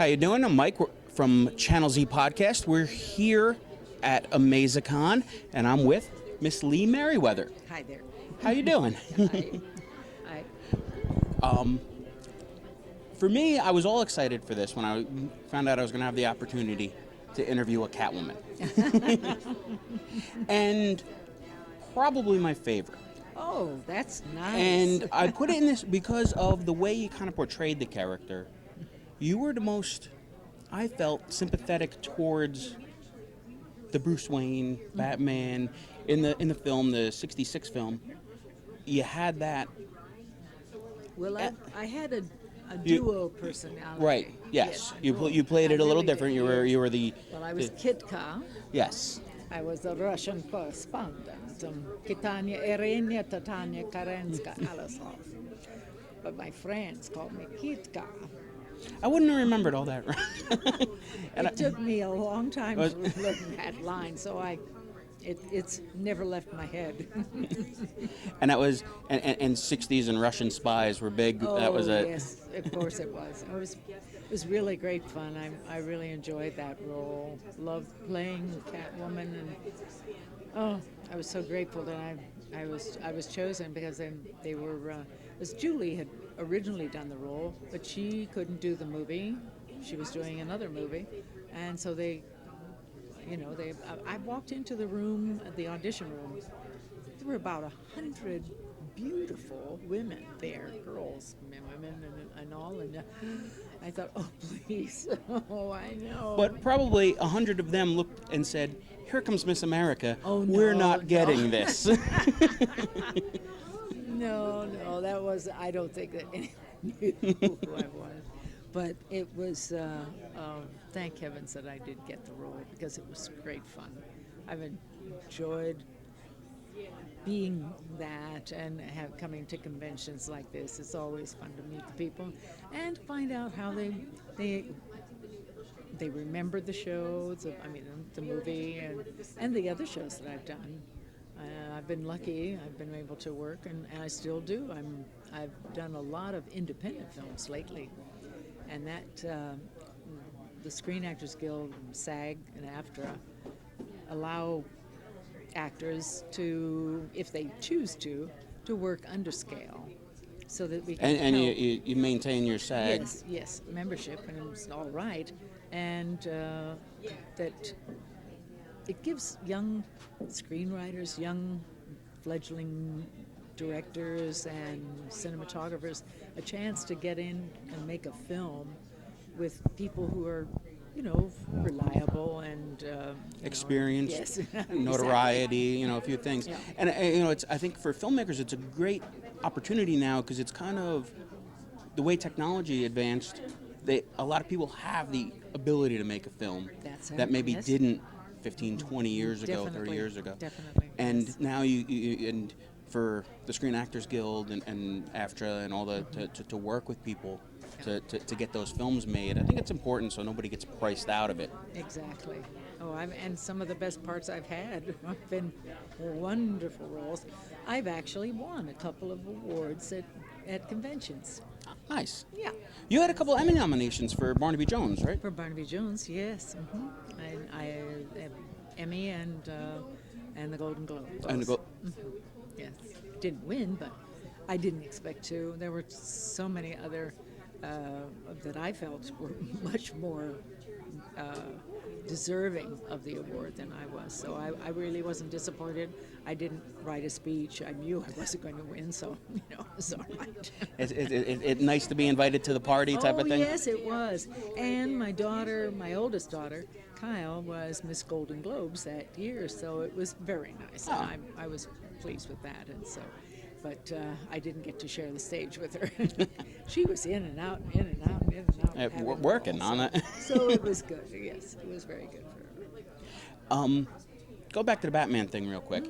How you doing? I'm Mike from Channel Z Podcast. We're here at Amazicon, and I'm with Miss Lee Meriwether. Hi there. How you doing? Hi. For me, I was all excited for this when I found out I was going to have the opportunity to interview a Catwoman. And probably my favorite. Oh, that's nice. And I put it in this because of the way you kind of portrayed the character. You were the most, I felt, sympathetic towards the Bruce Wayne, Batman. In the film, the 66 film, you had that. Well, I had a duo personality. Right, yes. You played it a little different. You were the... Well, I was Kitka. Yes. I was the Russian correspondent. Kitanya Irenia Tatanya Karenska Alasov. But my friends called me Kitka. I wouldn't have remembered all that. It took me a long time to learn that line, so it's never left my head. And that was, and 60s and Russian spies were big. Oh, that was yes, of course it was. It was really great fun. I really enjoyed that role. Loved playing Catwoman, and I was so grateful that I was chosen because they were. As Julie had originally done the role, but she couldn't do the movie. She was doing another movie, and so I walked into the room, the audition room. There were about 100 beautiful women there, girls, women, and all. And I thought, oh, please, oh, I know. But probably 100 of them looked and said, "Here comes Miss America. Oh, no, we're not getting this." No, that was. I don't think that anyone knew who I was. But it was, thank heavens that I did get the role because it was great fun. I've enjoyed being that and coming to conventions like this. It's always fun to meet the people and find out how they remember the shows, the movie and the other shows that I've done. I've been lucky. I've been able to work, and I still do. I've done a lot of independent films lately. And that the Screen Actors Guild, SAG, and AFTRA allow actors to, if they choose to work under scale, so that we can. And you maintain your SAG. Yes, membership, and it's all right, and that it gives young screenwriters, young fledgling directors and cinematographers a chance to get in and make a film with people who are, reliable and experience, yes. notoriety, a few things. Yeah. And it's, I think for filmmakers, it's a great opportunity now because it's kind of the way technology advanced. A lot of people have the ability to make a film that maybe didn't 15, 20 years ago, 30 years ago. Definitely. And yes. now you for the Screen Actors Guild and AFTRA and all to work with people to get those films made. I think it's important so nobody gets priced out of it. Exactly. Oh, and some of the best parts I've had have been wonderful roles. I've actually won a couple of awards at conventions. Nice. Yeah. You had a couple Emmy nominations for Barnaby Jones, right? For Barnaby Jones, yes. Mm-hmm. I Emmy and the Golden Globe. Yes, didn't win, but I didn't expect to. There were so many other that I felt were much more deserving of the award than I was. So I really wasn't disappointed. I didn't write a speech. I knew I wasn't going to win, so it was all right. It's nice to be invited to the party type of thing? Yes, it was. And my oldest daughter, Kyle, was Miss Golden Globes that year, so it was very nice. Oh. And I was pleased with that, and so. But I didn't get to share the stage with her. She was in and out. Working on it. So it was good. Yes, it was very good for her. Go back to the Batman thing real quick.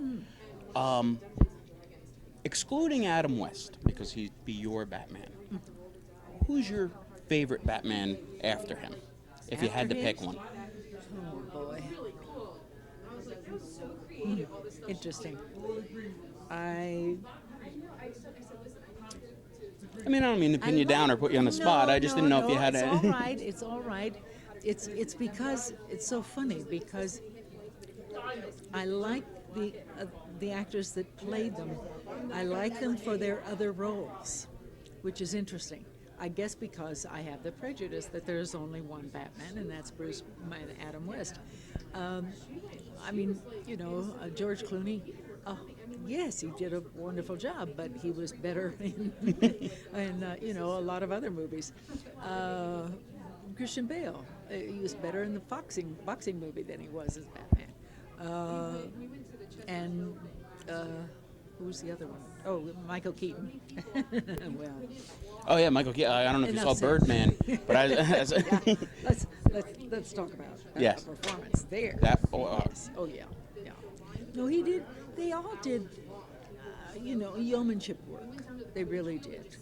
Excluding Adam West, because he'd be your Batman, who's your favorite Batman after him, if you had to pick one? Oh, boy. Interesting. I mean, I don't mean to pin you down or put you on the spot. I just didn't know if you had it's a... all right. It's all right. It's because it's so funny because I like the actors that played them. I like them for their other roles, which is interesting. I guess because I have the prejudice that there's only one Batman, and that's Adam West. I mean, George Clooney. Oh, yes, he did a wonderful job, but he was better in a lot of other movies. Christian Bale, he was better in the boxing movie than he was as Batman. And who was the other one? Oh, Michael Keaton. Well, Oh, yeah, Michael Keaton. I don't know if you saw enough said. Birdman, but Yeah, let's talk about Yes. performance there. Yes. Oh yeah, yeah. No, he did. They all did. Yeomanship work. They really did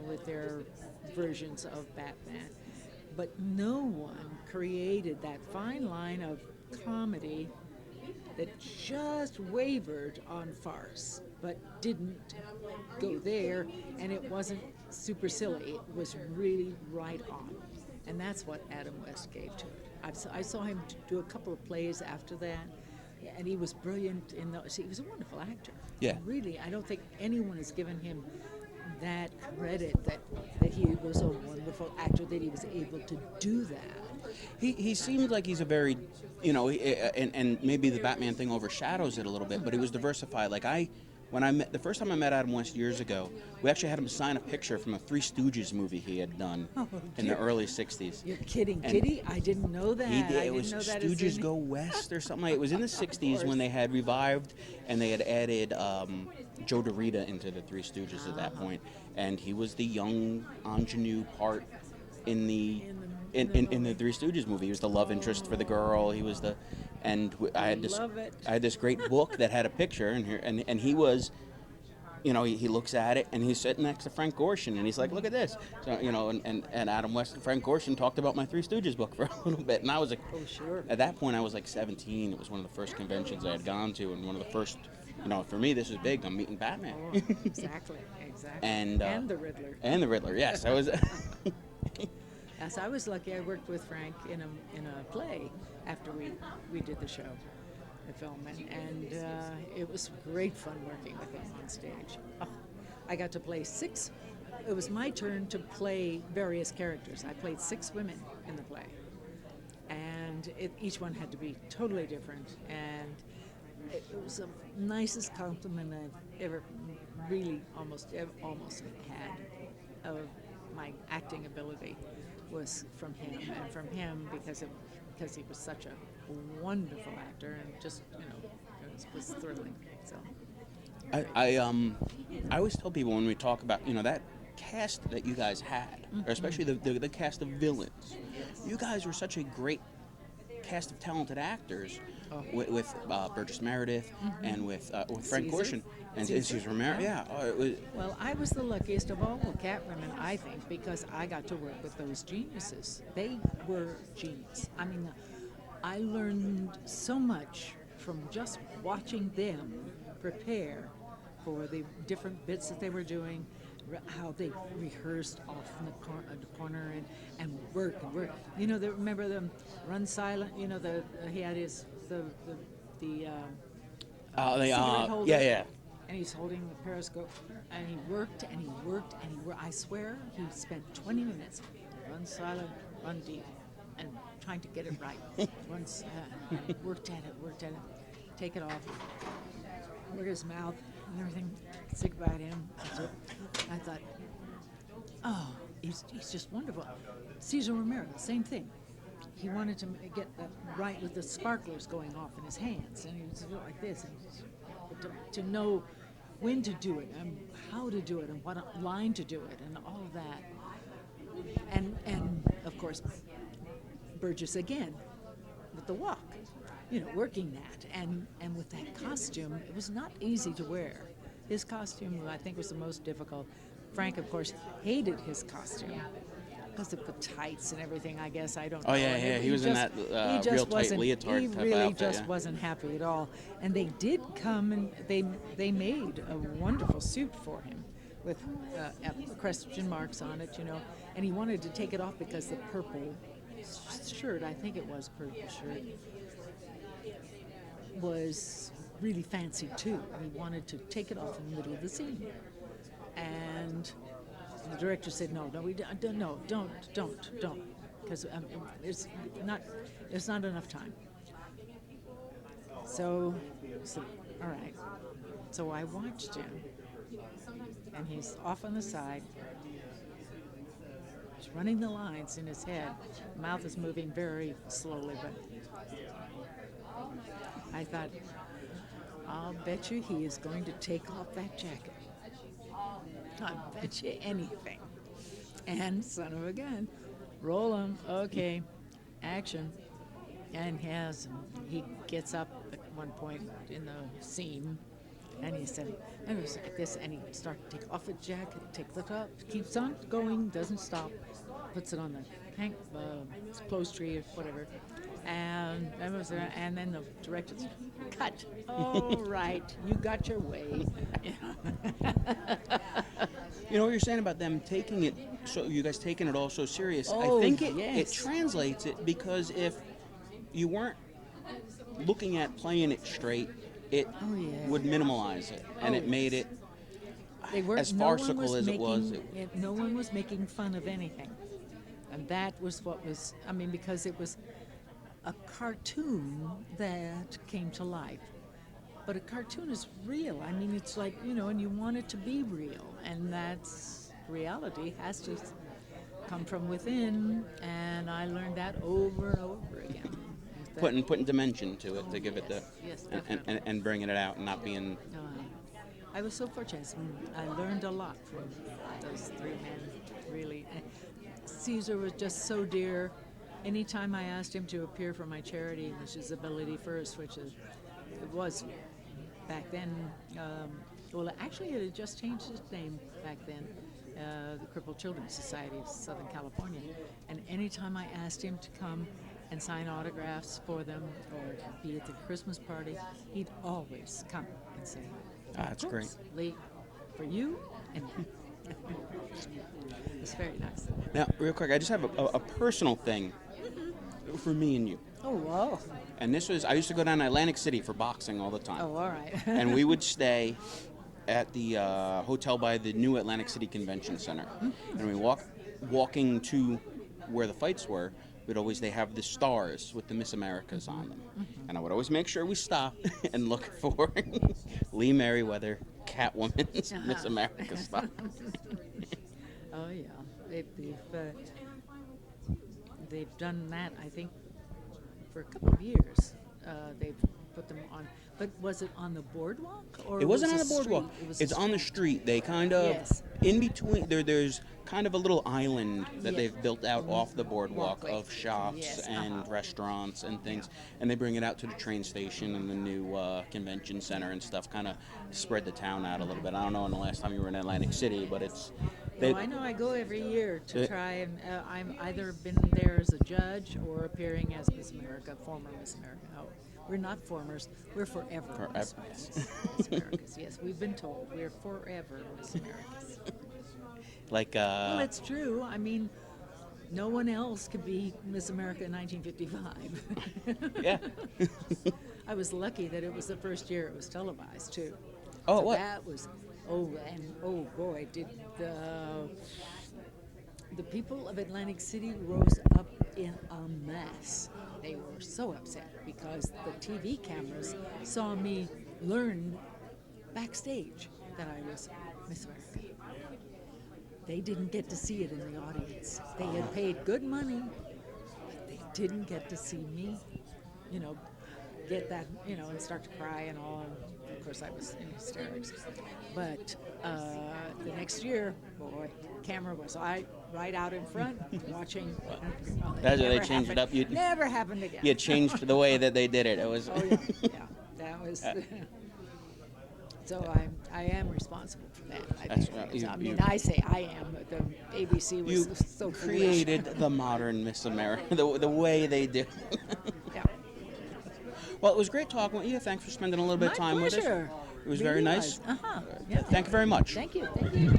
with their versions of Batman. But no one created that fine line of comedy that just wavered on farce, but didn't go there, and it wasn't super silly. It was really right on. And that's what Adam West gave to it. I saw him do a couple of plays after that, and he was brilliant in those. He was a wonderful actor. Yeah. Really, I don't think anyone has given him that credit that he was a wonderful actor, that he was able to do that. He seemed like he's a very, and maybe the Batman thing overshadows it a little bit, but he was diversified. Like the first time I met Adam West years ago, we actually had him sign a picture from a Three Stooges movie he had done in the early 60s. You're kidding, And did he? I didn't know that. He did. I It didn't was know that Stooges Go West or something like. It was in the 60s when they had revived and they had added Joe DeRita into the Three Stooges at that point, and he was the young ingenue part in the Three Stooges movie. He was the love interest for the girl. He was I had this great book that had a picture and he was. He looks at it and he's sitting next to Frank Gorshin and he's like, look at this. So, and Adam West and Frank Gorshin talked about my Three Stooges book for a little bit. And I was like, oh, sure. At that point I was like 17. It was one of the first conventions I had gone to and one of the first, for me this was big. I'm meeting Batman. Oh, exactly. and the Riddler. And the Riddler, yes. I was. Yes, I was lucky. I worked with Frank in a play after we did the show. The film, and it was great fun working with him on stage. Oh, I got to play 6. It was my turn to play various characters. I played 6 women in the play, and each one had to be totally different. And it was the nicest compliment I've ever really almost had of my acting ability was from him, and from him because he was such a wonderful actor, and just it was thrilling. So I always tell people when we talk about that cast that you guys had, or especially the cast of villains, you guys were such a great cast of talented actors with Burgess Meredith and with Frank Gorshin and Cesar Romero. Yeah. Well, I was the luckiest of all the Catwomen, I think, because I got to work with those geniuses. They were genius. I mean, I learned so much from just watching them prepare for the different bits that they were doing, how they rehearsed off in the corner and work. Remember them Run Silent? He had his the cigarette holder. Yeah. And he's holding the periscope, and he worked and he worked and he worked. I swear he spent 20 minutes, run silent, run deep, and trying to get it right. Worked at it, take it off, look at his mouth and everything, say goodbye to him. I thought, oh, he's just wonderful. Cesar Romero, same thing. He wanted to get that right with the sparklers going off in his hands, and he was like this, and to know when to do it and how to do it and what line to do it and all of that. And of course, Burgess again with the walk, working that and with that costume, it was not easy to wear. His costume, I think, was the most difficult. Frank, of course, hated his costume because of the tights and everything. I guess I don't know. Oh yeah. He was in that real tight leotard He type really outfit, just wasn't happy at all. And they did come and they made a wonderful suit for him with question marks on it, you know, and he wanted to take it off because the purple shirt, I think it was purple shirt, was really fancy too. And he wanted to take it off in the middle of the scene. And the director said, no, don't, because it's not enough time. So, all right. So I watched him, and he's off on the side. He's running the lines in his head. Mouth is moving very slowly, but I thought, I'll bet you he is going to take off that jacket. I'll bet you anything. And son of a gun, roll him. Okay, action. And he gets up at one point in the scene, and he said, and it was like this, and he started to take off his jacket, takes it up, keeps on going, doesn't stop, puts it on the clothes tree or whatever, and then the director said, cut. All right, you got your way. You know what you're saying about them taking it, so you guys taking it all so serious. Oh, I think yes. it translates it, because if you weren't looking at playing it straight, it would minimalize it, and it made it as farcical as it was. No one was making fun of anything, and that was what was. I mean, because it was a cartoon that came to life. But a cartoon is real. I mean, it's like, you know, and you want it to be real, and that's reality has to come from within. And I learned that over and over again. Putting dimension to it to give it the yes, and bringing it out and not being. I was so fortunate. I learned a lot from those three men. Really, Caesar was just so dear. Anytime I asked him to appear for my charity, which is Ability First, which is it was back then. Well, actually, it had just changed its name back then. The Crippled Children's Society of Southern California. And anytime I asked him to come and sign autographs for them or be at the Christmas party, he'd always come and say, That's great. Lee, for you and me. It's very nice. Now, real quick, I just have a personal thing for me and you. Oh, wow. And this was, I used to go down to Atlantic City for boxing all the time. Oh, all right. And we would stay at the hotel by the new Atlantic City Convention Center. And we walking to where the fights were, they have the stars with the Miss Americas on them. And I would always make sure we stop and look for Lee Meriwether Catwoman's Miss America star. Oh, yeah. They've done that, I think, for a couple of years. They've put them on. But was it on the boardwalk? Or it wasn't on a the boardwalk. Street? It's on the street. They kind of, in between, there's kind of a little island that they've built out off the boardwalk of shops and restaurants and things. And they bring it out to the train station and the new convention center and stuff, kind of spread the town out a little bit. I don't know when the last time you were in Atlantic City, but it's... I know I go every year to try, and I'm either been there as a judge or appearing as Miss America, former Miss America. Oh, we're not formers, we're forever Miss Americas. Yes, we've been told we're forever Miss Americas. Well, it's true. I mean, no one else could be Miss America in 1955. Yeah. I was lucky that it was the first year it was televised, too. Oh, so what? That was... Oh, and oh boy, did the people of Atlantic City rose up in a mess. They were so upset because the TV cameras saw me learn backstage that I was Miss America. They didn't get to see it in the audience. They had paid good money, but they didn't get to see me, get that, and start to cry and all. Of course, I was in hysterics. But the next year, boy, camera was right out in front watching. That's why they changed it up. Never happened again. You changed the way that they did it. It was. Oh yeah, that was. So I am responsible for that. I say I am, but the ABC was so created foolish. the modern Miss America, the way they do. Yeah. Well, it was great talking with you. Thanks for spending a little bit of time with us. It was very nice. Uh-huh. Yeah. Thank you very much. Thank you. Thank you.